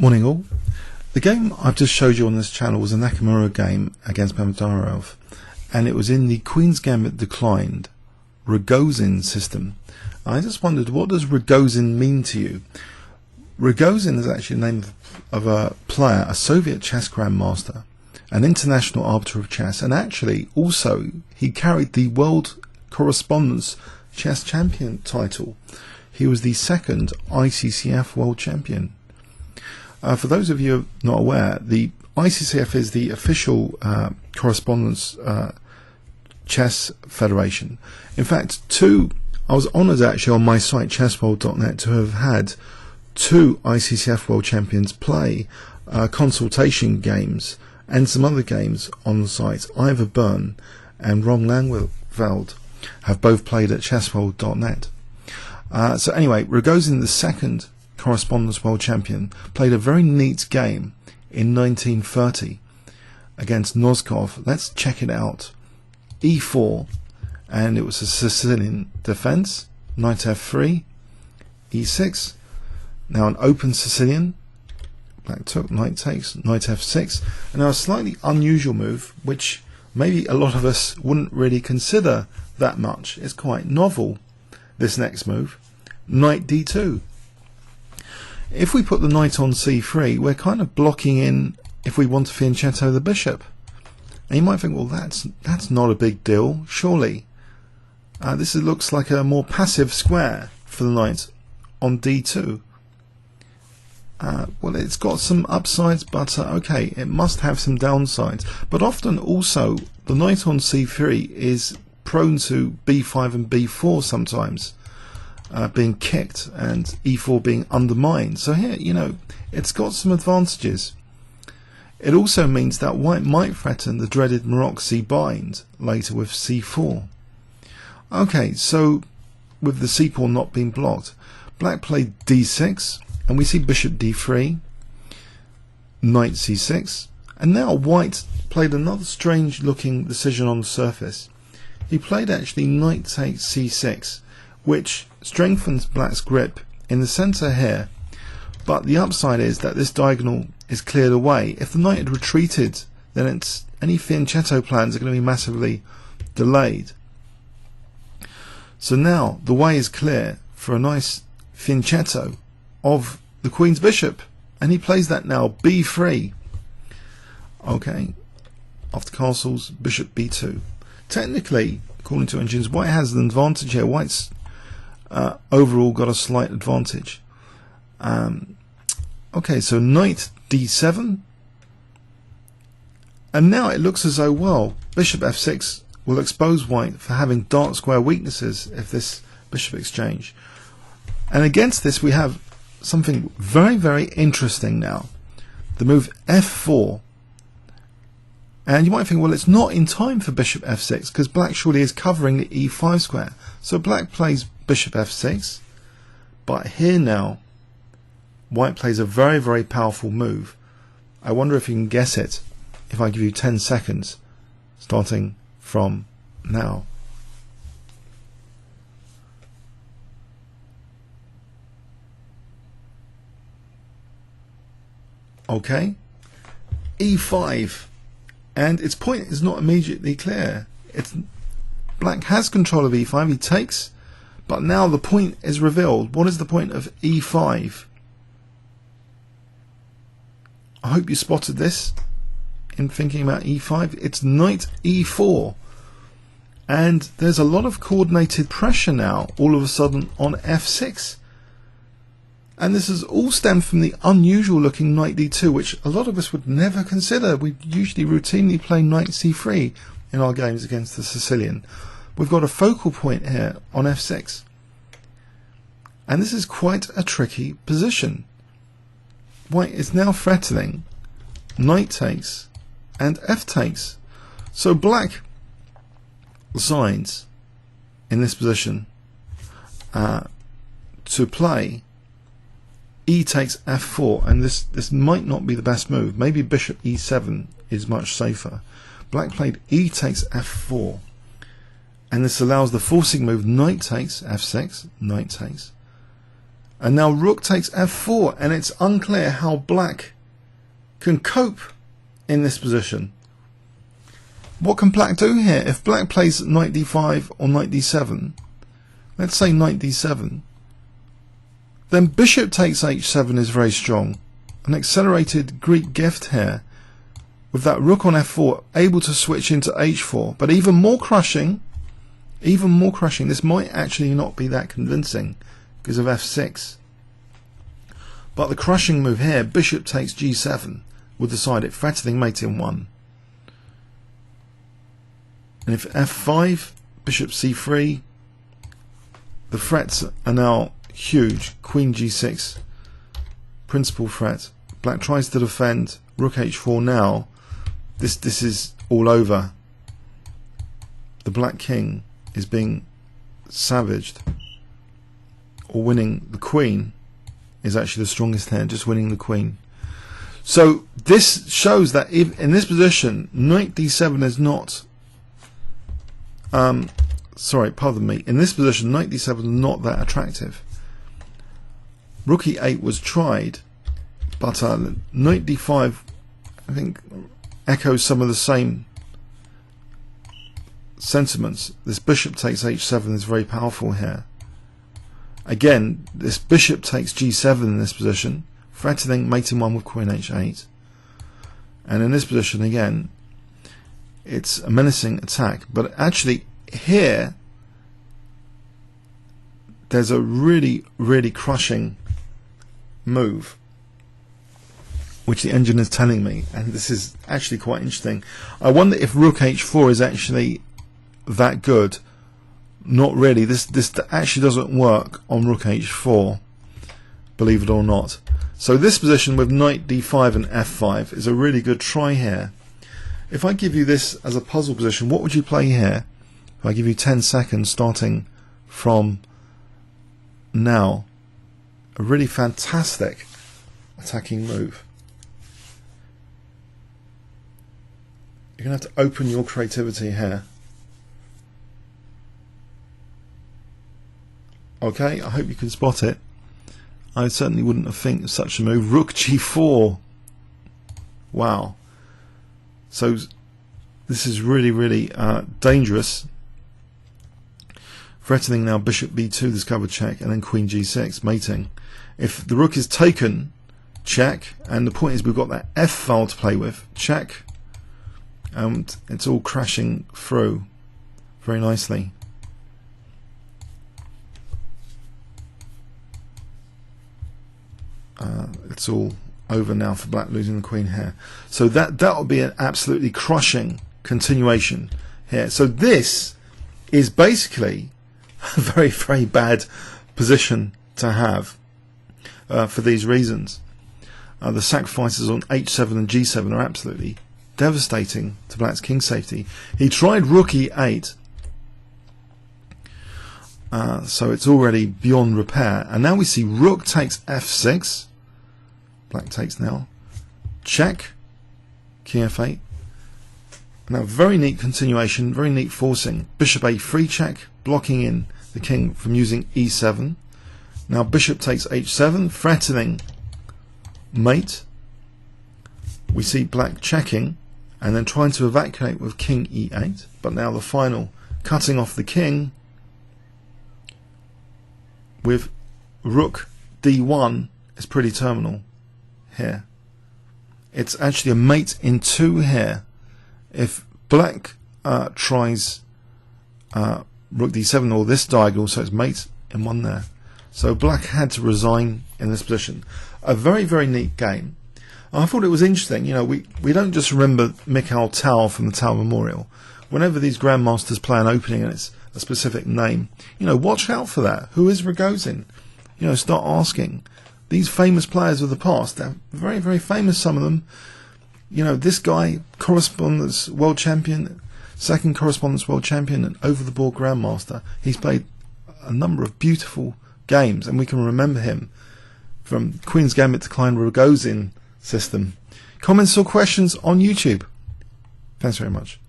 Morning all. The game I've just showed you on this channel was a Nakamura game against Mehmedov, and it was in the Queen's Gambit declined Ragozin system. I just wondered, what does Ragozin mean to you? Ragozin is actually the name of a player, a Soviet chess grandmaster, an international arbiter of chess, and actually also he carried the World Correspondence Chess Champion title. He was the second ICCF World Champion. For those of you not aware, the ICCF is the official correspondence chess federation. In fact, I was honoured actually on my site chessworld.net to have had two ICCF World Champions play consultation games and some other games on the site. Ivor Byrne and Ron Langveld have both played at chessworld.net. So anyway, Ragozin, the second Correspondence World Champion, played a very neat game in 1930 against Noskov. Let's check it out. E4, and it was a Sicilian defense. Knight F3, E6. Now an open Sicilian. Black took, knight takes, knight F6. And now a slightly unusual move, which maybe a lot of us wouldn't really consider that much. It's quite novel, this next move. Knight D2. If we put the knight on c3, we're kind of blocking in if we want to fianchetto the bishop. And you might think, well, that's not a big deal, surely. This looks like a more passive square for the knight on d2. Well, it's got some upsides, but okay, it must have some downsides. But often also, the knight on c3 is prone to b5 and b4 sometimes. Being kicked and e4 being undermined. So here, you know, it's got some advantages. It also means that white might threaten the dreaded Maroczy bind later with c4. Okay, so with the c pawn not being blocked, black played d6, and we see bishop d3, knight c6, and now white played another strange looking decision on the surface. He played actually knight takes c6, which strengthens black's grip in the centre here, but the upside is that this diagonal is cleared away. If the knight had retreated, then any fianchetto plans are going to be massively delayed. So now the way is clear for a nice fianchetto of the queen's bishop, and he plays that now, b3. Okay, after castles, bishop b2. Technically, according to engines, white has an advantage here. White's overall got a slight advantage. Okay, so knight d7, and now it looks as though, well, bishop f6 will expose white for having dark square weaknesses if this bishop exchange. And against this we have something very, very interesting now, the move f4. And you might think, well, it's not in time for bishop f6 because black surely is covering the e5 square. So black plays bishop f6, but here now white plays a very, very powerful move. I wonder if you can guess it if I give you 10 seconds starting from now. Okay, e5, and its point is not immediately clear. Black has control of e5, he takes, but now the point is revealed. What is the point of e5? I hope you spotted this in thinking about e5. It's knight e4, and there's a lot of coordinated pressure now all of a sudden on f6, and this is all stemmed from the unusual looking knight d2, which a lot of us would never consider. We usually routinely play knight c3 in our games against the Sicilian. We've got a focal point here on f6, and this is quite a tricky position. White is now threatening knight takes and f takes. So black decides in this position to play e takes f4, and this might not be the best move. Maybe bishop e7 is much safer. Black played e takes f4, and this allows the forcing move knight takes f6, knight takes, And now rook takes f4, and it's unclear how black can cope in this position. What can black do here? If black plays knight d5 or knight d7, let's say knight d7, then bishop takes h7 is very strong. An accelerated Greek gift here, with that rook on f4 able to switch into h4. But even more crushing, this might actually not be that convincing because of f6. But the crushing move here, bishop takes g7, will decide it, threatening mate in 1. And if f5, bishop c3, the threats are now huge. Queen g6, principal threat. Black tries to defend, rook h4 now. This is all over. The black king is being savaged. Or winning the queen is actually the strongest hand, just winning the queen. So this shows that if in this position, knight d7 is not sorry, pardon me. In this position, knight d7 is not that attractive. Rook e8 was tried, but knight d5, I think, echoes some of the same sentiments. This bishop takes h7 is very powerful here. Again, this bishop takes g7 in this position, threatening mate in 1 with queen h8. And in this position, again, it's a menacing attack. But actually, here, there's a really, really crushing move, which the engine is telling me, and this is actually quite interesting. I wonder if rook h4 is actually that good. Not really. This actually doesn't work on rook h4, believe it or not. So this position with knight d5 and f5 is a really good try here. If I give you this as a puzzle position, what would you play here? If I give you 10 seconds starting from now, a really fantastic attacking move. You're going to have to open your creativity here. Okay, I hope you can spot it. I certainly wouldn't have think of such a move. Rook g4. Wow. So this is really, really dangerous. Threatening now bishop b2, discovered check, and then queen g6, mating. If the rook is taken, check, and the point is we've got that f file to play with, check, and it's all crashing through very nicely. It's all over now for black losing the queen here. So that will be an absolutely crushing continuation here. So this is basically a very, very bad position to have for these reasons. The sacrifices on h7 and g7 are absolutely devastating to black's king safety. He tried rook e8, so it's already beyond repair. And now we see rook takes f6. Black takes now. Check. King f8. Now very neat continuation, very neat forcing. Bishop a3 check, blocking in the king from using e7. Now bishop takes h7, threatening mate. We see black checking and then trying to evacuate with king e8. But now the final cutting off the king with rook d1 is pretty terminal here. It's actually a mate in 2 here. If black tries rook d7 or this diagonal, so it's mate in 1 there. So black had to resign in this position. A very, very neat game. I thought it was interesting. You know, we don't just remember Mikhail Tal from the Tal Memorial. Whenever these grandmasters play an opening and it's a specific name, you know, watch out for that. Who is Ragozin? You know, start asking. These famous players of the past, they're very, very famous, some of them. You know, this guy, correspondence world champion, second correspondence world champion, and over-the-board grandmaster. He's played a number of beautiful games, and we can remember him from Queen's Gambit to Klein Ragozin system. Comments or questions on YouTube? Thanks very much.